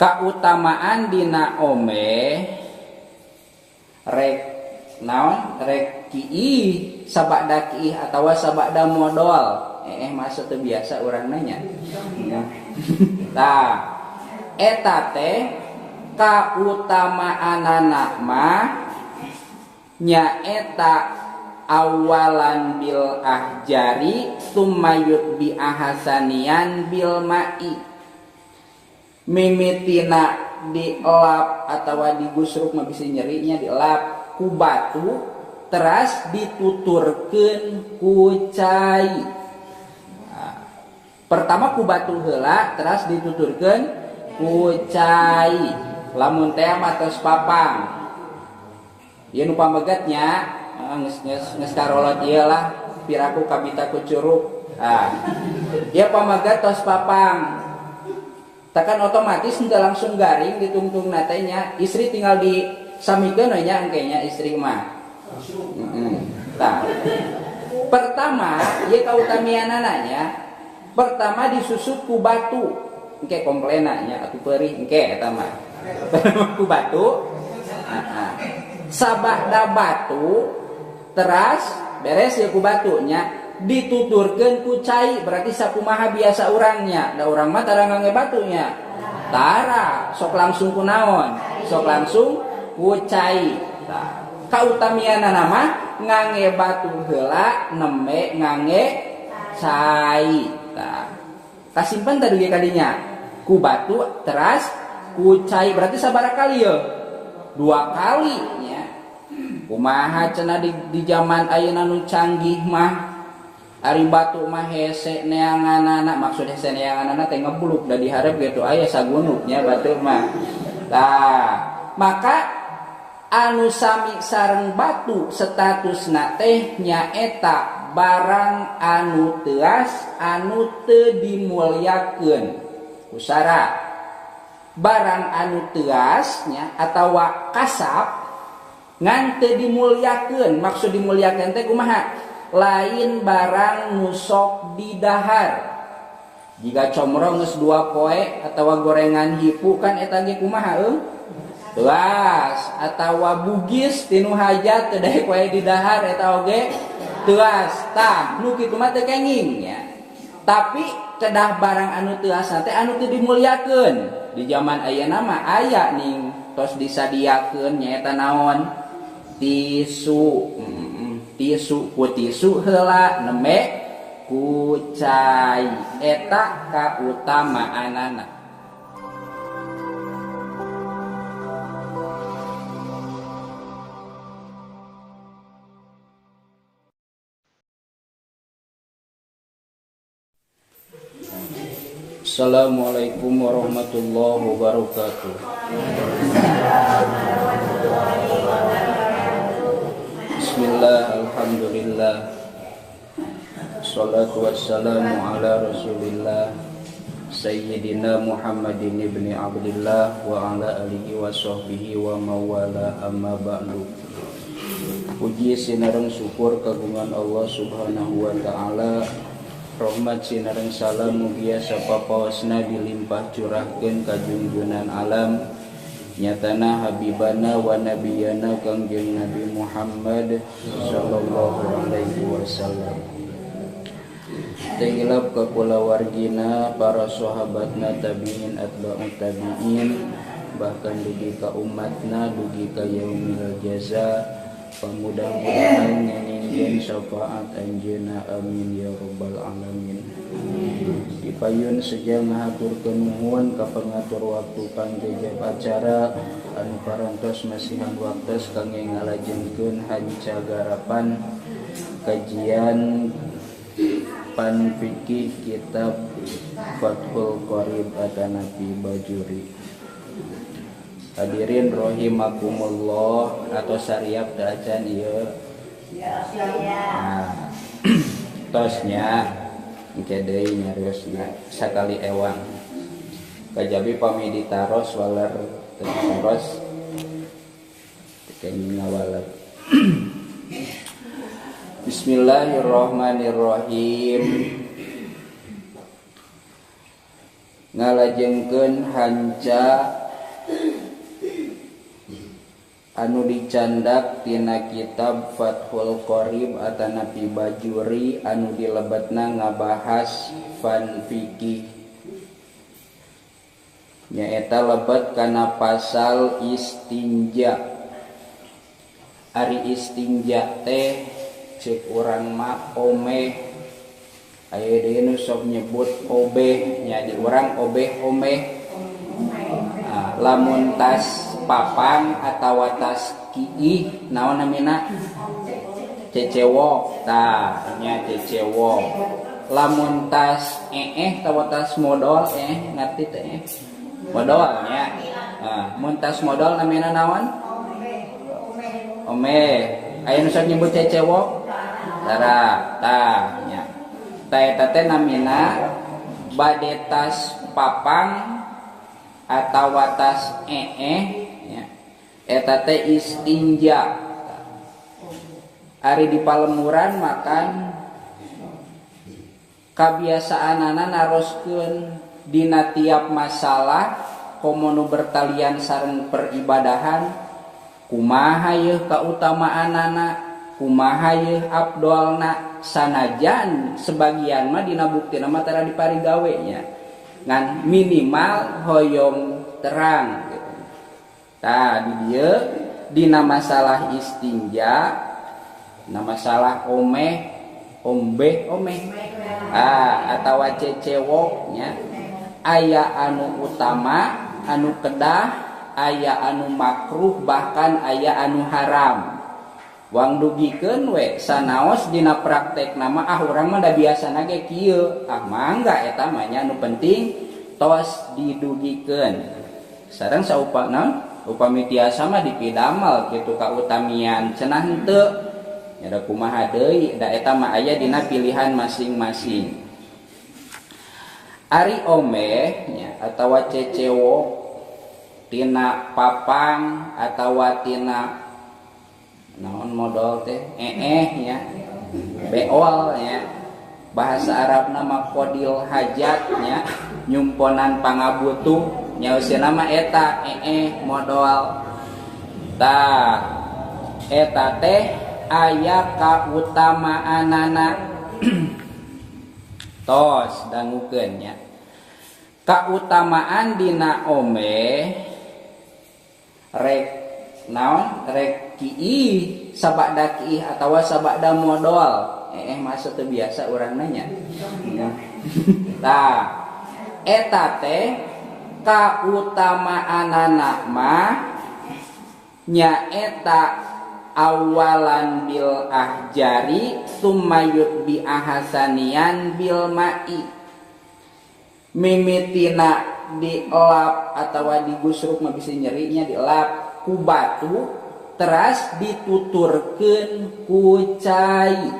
kautamaan dina ome rek naon rek kiih sabada kiih atawa sabada modal maksud teu biasa urang nanya tah eta teh kautamaanana mah nyaeta awalan bil ahjari sumayut bi ahasanian bil ma'i mimitina dielap atau digusruk mah bisa nyerinya dielap ku batu teras dituturkeun ku cai. Pertama ku batu heula teras dituturkeun ku cai. Lamun teh mah tos papang. Ieu nu pamegatnya geus karolot ieu lah piraku kabita ku curug. Ieu pamegat tos papang. Takan otomatis tidak langsung garing ditungtung natenya istri tinggal di samikeun we nya engkenya istri mah. Tah. Pertama, ieu kautamianana nya pertama disusut ku batu. Engke komplena nya atuh peurih engke eta mah. Ku batu. Sabada batu teras beres ya ku batunya dituturkeun ku cai berarti sakumaha biasa urangnya da urang mah tara ngangge batunya tara sok langsung ku naon sok langsung ku cai. Kautamianana mah ngangge batu heula nembe ngangge cai. Kasimpen tadi kadinya ku batu teras ku cai berarti sabaraha kali ya 2 kali nya. Kumaha cenah di zaman ayeuna nu canggih mah ari batu mah hese neanganana maksud hese neanganana teh ngebluk da dihareup gitu aya sagunuknya batu mah. Tah, maka anu sami sareng batu statusna teh nyaeta barang anu teuas anu teu dimulyakeun ku syarat. Barang anu teuas nya atawa kasab ngan teu dimulyakeun maksud dimulyakeun teh kumaha? Lain barang nu sok didahar. Jika comro geus 2 poe atawa gorengan hipu kan eta ge kumaha teuas atawa bugis tinu hajat teu daek poe didahar eta oge teuas. Tah nu kitu mah teu kenging nya. Tapi kedah barang anu teuas teh anu teu dimulyakeun. Di zaman ayeuna mah aya ning tos disadiakeun nyaeta naon? Tisu. Tisu ku tisu heula nembe ku cai eta kautamaanana. Assalamualaikum warahmatullahi wabarakatuh. Bismillah, alhamdulillah, salatu wassalamu ala rasulillah Sayyidina Muhammadin ibni Abdillah wa ala alihi wa sahbihi wa mawala amma ba'du. Puji sinareng syukur kagungan Allah subhanahu wa ta'ala, rahmat sinareng salam mugia sapapaosna dilimpah curahkeun ka junjunan alam nyatana habibana wa nabiyana kangjeng Nabi Muhammad sallallahu alaihi wasallam. Tengilap ka kulawargina para sahabatna tabi'in atba'ut tabi'in bahkan dugi ka umatna dugi ka yaumil jaza pamudah-mudahan nyanyian syafaat anjeunna amin ya rabbal alamin. Dipayun saja ngahaturkeun nuhun ka pengatur waktu kangge jab acara anu parantos masihan waktos kangge ngalajengkeun hancagarapan kajian pan fikih kitab Fathul Qorib Atanafi Bajuri. Hadirin rahimakumullah atau sariap teu acan ieu. Nah, tosnya engke deui nyariosna sakali ewang. Kajabi pami ditaros walar teu taros teu ngawalat. Bismillahirrahmanirrahim. ngalajengkeun hanca anu dicandak tina kitab Fathul Qorib atanapi Bajuri anu dilebetna ngabahas fan fikih nyaeta lebet kana pasal istinja. Ari istinja teh ceuk urang mah omeh, aya deui nu sok nyebut obeh nya di urang obeh omeh. Lamun tas papang atawa tas kiih naon namina cecewok tah nya cecewok. Lamun tas tawa tas modal ngarti teh modal nya. Mun tas modal namina naon omeh. Aya nu sok nyebut cecewok tara tah nya tah eta teh namina bade tas papang atawa tas ya. Eta teh istinja. Ari di palemuran makan kabiasaanana naroskeun dina tiap masalah komo nu bertalian sareng peribadahan kumaha yeuh kautamaanana kumaha yeuh afdolna sanajan sebagian mah dina buktina mah tara diparigawe nya ngan minimal hoyong terang gitu. Tah di dieu dina masalah istinja, dina masalah omeh, omeh, atawa cecewok nya aya anu utama, anu kedah, aya anu makruh, bahkan aya anu haram. Wang dugikeun we sanaos dina praktek nama urang mah da biasana ge kieu mangga eta mah nya anu penting tos didugikeun sareng saupana upami tiasa mah dipidamel kitu kautamian cenah henteu nya da kumaha deui da eta mah aya dina pilihan masing-masing. Ari omeh nya atawa cecewok tina papang atawa tina naon modal teh nya beol nya bahasa Arab nama kodil hajat nya nyumponan pangabutuh nyausina mah eta modal tah eta teh aya kautamaanana tos dangukeun nya kautamaan dina omeh rek naon rek kiih sabada kiih atawa sabada modal masuk teu biasa urang nanya. Tah eta teh kautamaanana mah nyaeta awalan bil ahjari summayut bi ahasanian bil ma'i mimitina dielap atawa digusruk mah bisa nyerinya dielap ku batu teras dituturkeun ku cai